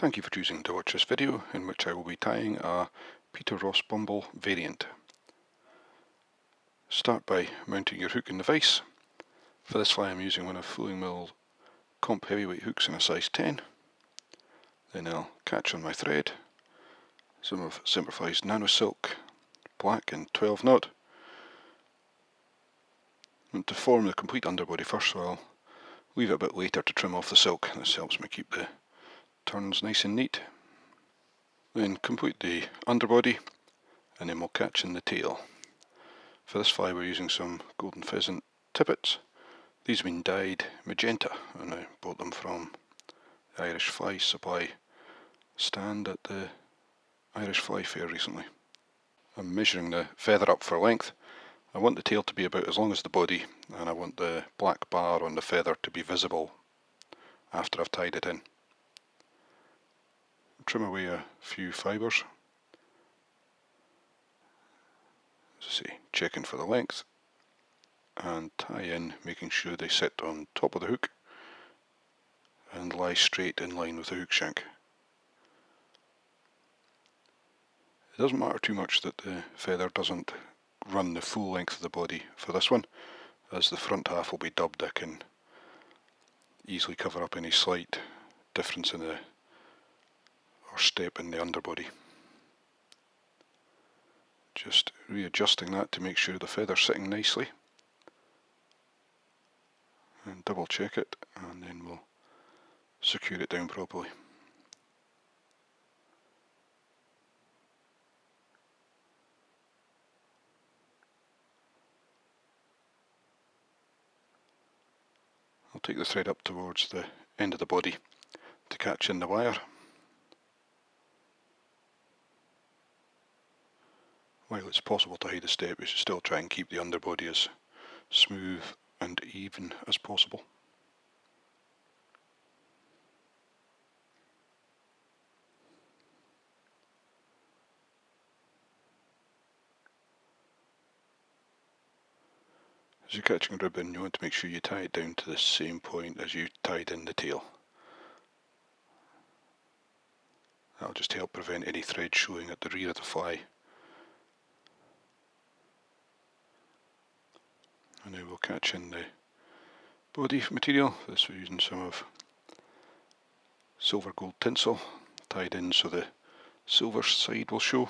Thank you for choosing to watch this video in which I will be tying a Peter Ross Bumble variant. Start by mounting your hook in the vise. For this fly I'm using one of Fulling Mill comp heavyweight hooks in a size 10. Then I'll catch on my thread some of Simplify's Nano Silk black and 12 knot. And to form the complete underbody first, so I'll leave it a bit later to trim off the silk. This helps me keep the turns nice and neat. Then complete the underbody and then we'll catch in the tail. For this fly we're using some golden pheasant tippets. These have been dyed magenta and I bought them from the Irish Fly Supply stand at the Irish Fly Fair recently. I'm measuring the feather up for length. I want the tail to be about as long as the body and I want the black bar on the feather to be visible after I've tied it in. Trim away a few fibres. As I say, checking for the length and tie in, making sure they sit on top of the hook and lie straight in line with the hook shank. It doesn't matter too much that the feather doesn't run the full length of the body for this one, as the front half will be dubbed. I can easily cover up any slight difference in the or step in the underbody. Just readjusting that to make sure the feather's sitting nicely and double check it, and then we'll secure it down properly. I'll take the thread up towards the end of the body to catch in the wire. While it's possible to hide a step, you should still try and keep the underbody as smooth and even as possible. As you're catching a ribbon, you want to make sure you tie it down to the same point as you tied in the tail. That'll just help prevent any thread showing at the rear of the fly. And now we'll catch in the body material. This we're using some of silver gold tinsel tied in so the silver side will show.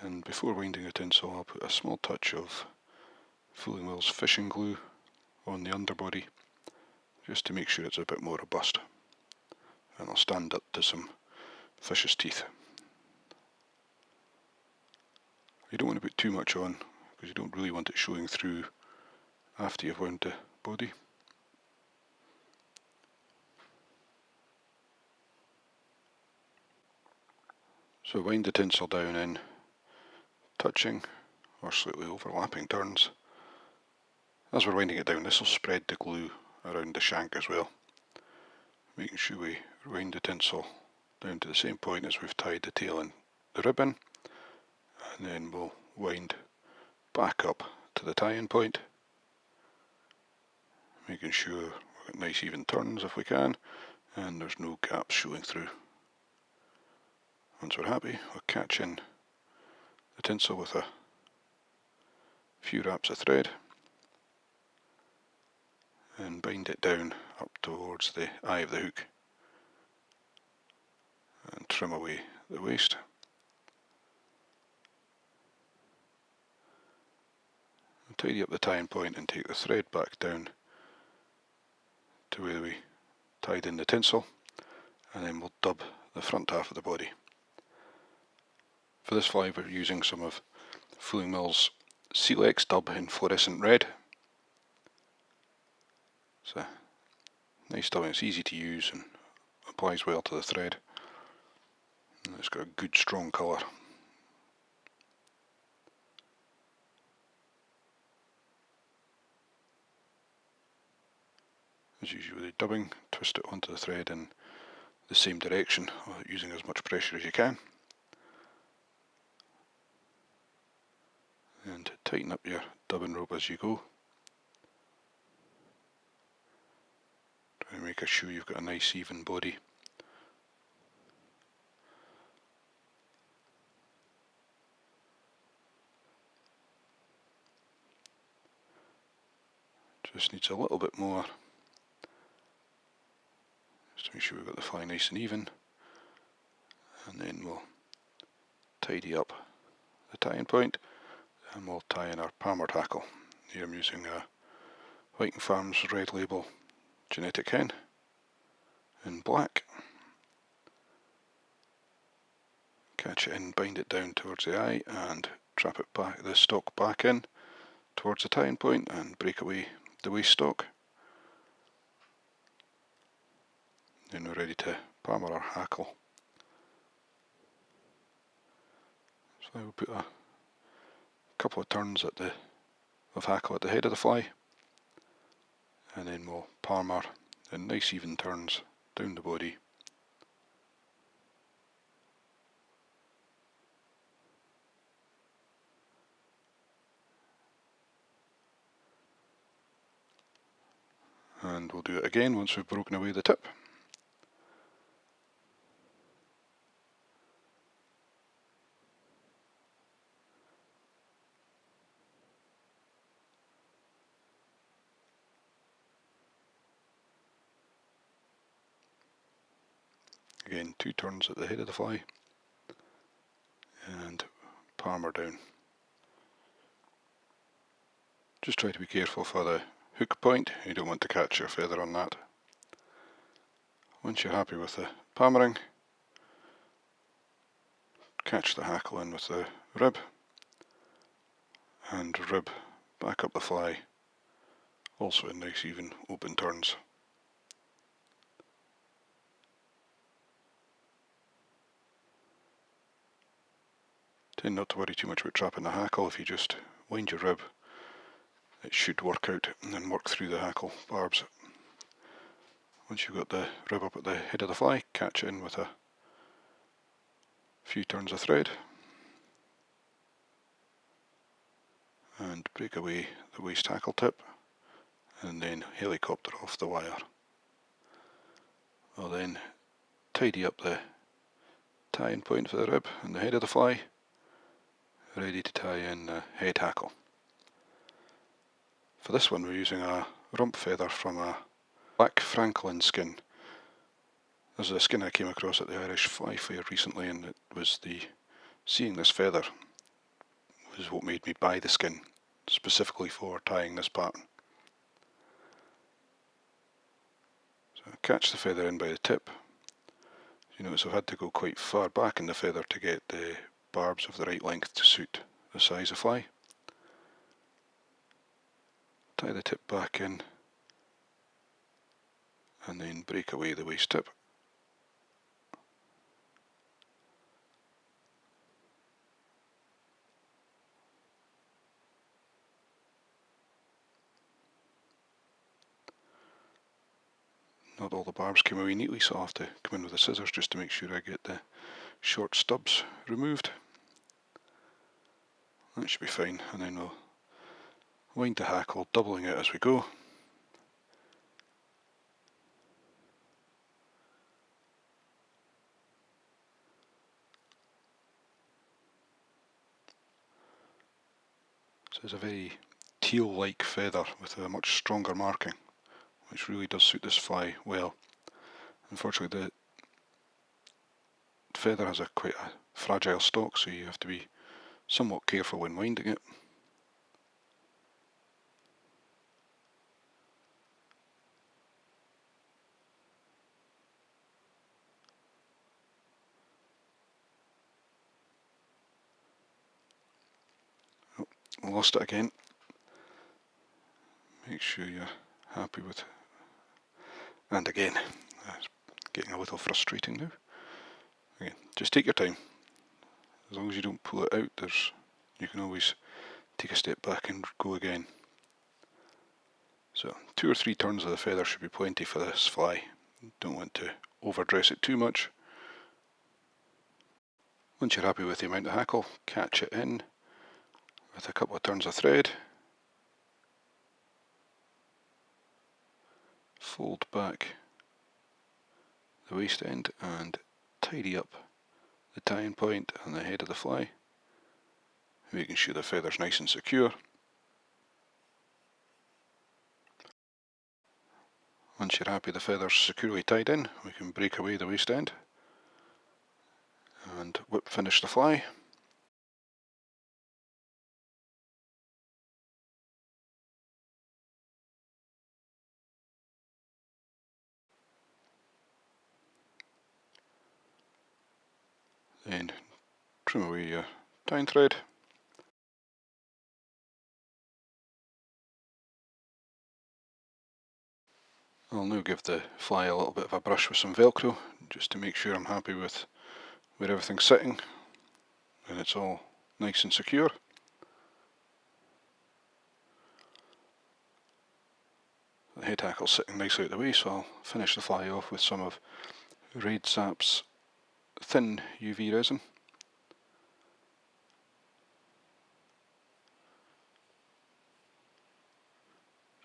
And before winding the tinsel, I'll put a small touch of Fulling Mill's fishing glue on the underbody just to make sure it's a bit more robust. And I'll stand up to some fish's teeth. You don't want to put too much on because you don't really want it showing through after you've wound the body. So wind the tinsel down in touching or slightly overlapping turns. As we're winding it down, this will spread the glue around the shank as well, making sure we wind the tinsel down to the same point as we've tied the tail and the ribbon, and then we'll wind back up to the tie-in point, making sure we've got nice even turns if we can and there's no gaps showing through. Once we're happy, we'll catch in the tinsel with a few wraps of thread and bind it down up towards the eye of the hook and trim away the waste. And tidy up the tying point and take the thread back down to where we tied in the tinsel, and then we'll dub the front half of the body. For this fly we're using some of Fulling Mill's Silex dub in fluorescent red. It's a nice dub and it's easy to use and applies well to the thread. And it's got a good strong colour. As usual with the dubbing, twist it onto the thread in the same direction without using as much pressure as you can. And tighten up your dubbing rope as you go. make sure you've got a nice even body. Just needs a little bit more, just to make sure we've got the fly nice and even, and then we'll tidy up the tying point, and we'll tie in our palmered hackle. Here I'm using a White & Farms Red Label genetic hen in black. Catch it in, bind it down towards the eye, and trap it back, the stalk back in towards the tying point, and break away the waist stalk. Then we're ready to palmer our hackle. So I will put a couple of turns of hackle at the head of the fly, and then we'll palmer in nice even turns down the body. And we'll do it again once we've broken away the tip. Again, 2 turns at the head of the fly, and palmer down. Just try to be careful for the hook point, you don't want to catch your feather on that. Once you're happy with the palmering, catch the hackle in with the rib, and rib back up the fly, also in nice even open turns. Tend not to worry too much about trapping the hackle. If you just wind your rib, it should work out and then work through the hackle barbs. Once you've got the rib up at the head of the fly, catch it in with a few turns of thread and break away the waist hackle tip, and then helicopter off the wire. I'll then tidy up the tying point for the rib and the head of the fly, ready to tie in the head hackle. For this one we're using a rump feather from a Black Francolin skin. This is a skin I came across at the Irish Fly Fair recently, and it was seeing this feather was what made me buy the skin, specifically for tying this pattern. So I catch the feather in by the tip. You notice I've had to go quite far back in the feather to get the barbs of the right length to suit the size of fly. Tie the tip back in, and then break away the waist tip. Not all the barbs came away neatly, so I'll have to come in with the scissors just to make sure I get the short stubs removed. That should be fine, and then we'll wind the hackle, doubling it as we go. So it's a very teal-like feather with a much stronger marking, which really does suit this fly well. Unfortunately, the feather has quite a fragile stalk, so you have to be somewhat careful when winding it. Oh, lost it again. Make sure you're happy with it. And again, it's getting a little frustrating now. Again, just take your time. As long as you don't pull it out, you can always take a step back and go again. So 2 or 3 turns of the feather should be plenty for this fly. Don't want to overdress it too much. Once you're happy with the amount of hackle, catch it in with a couple of turns of thread. Fold back the waist end and tidy up the tying point and the head of the fly, making sure the feather's nice and secure. Once you're happy the feather's securely tied in, we can break away the waist end and whip finish the fly. Then trim away your tying thread. I'll now give the fly a little bit of a brush with some Velcro, just to make sure I'm happy with where everything's sitting and it's all nice and secure. The head hackle's sitting nicely out the way, so I'll finish the fly off with some of Red Sap's thin UV resin.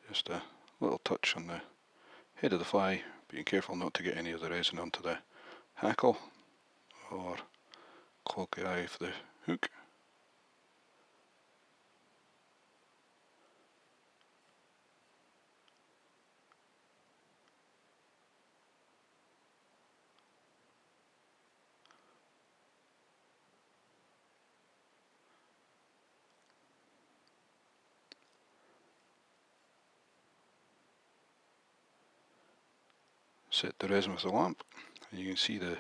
Just a little touch on the head of the fly, being careful not to get any of the resin onto the hackle or clog the eye of the hook. Set the resin with the lamp, and you can see the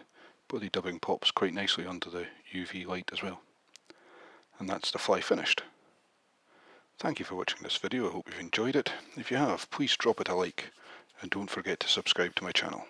body dubbing pops quite nicely under the UV light as well. And that's the fly finished. Thank you for watching this video, I hope you've enjoyed it. If you have, please drop it a like, and don't forget to subscribe to my channel.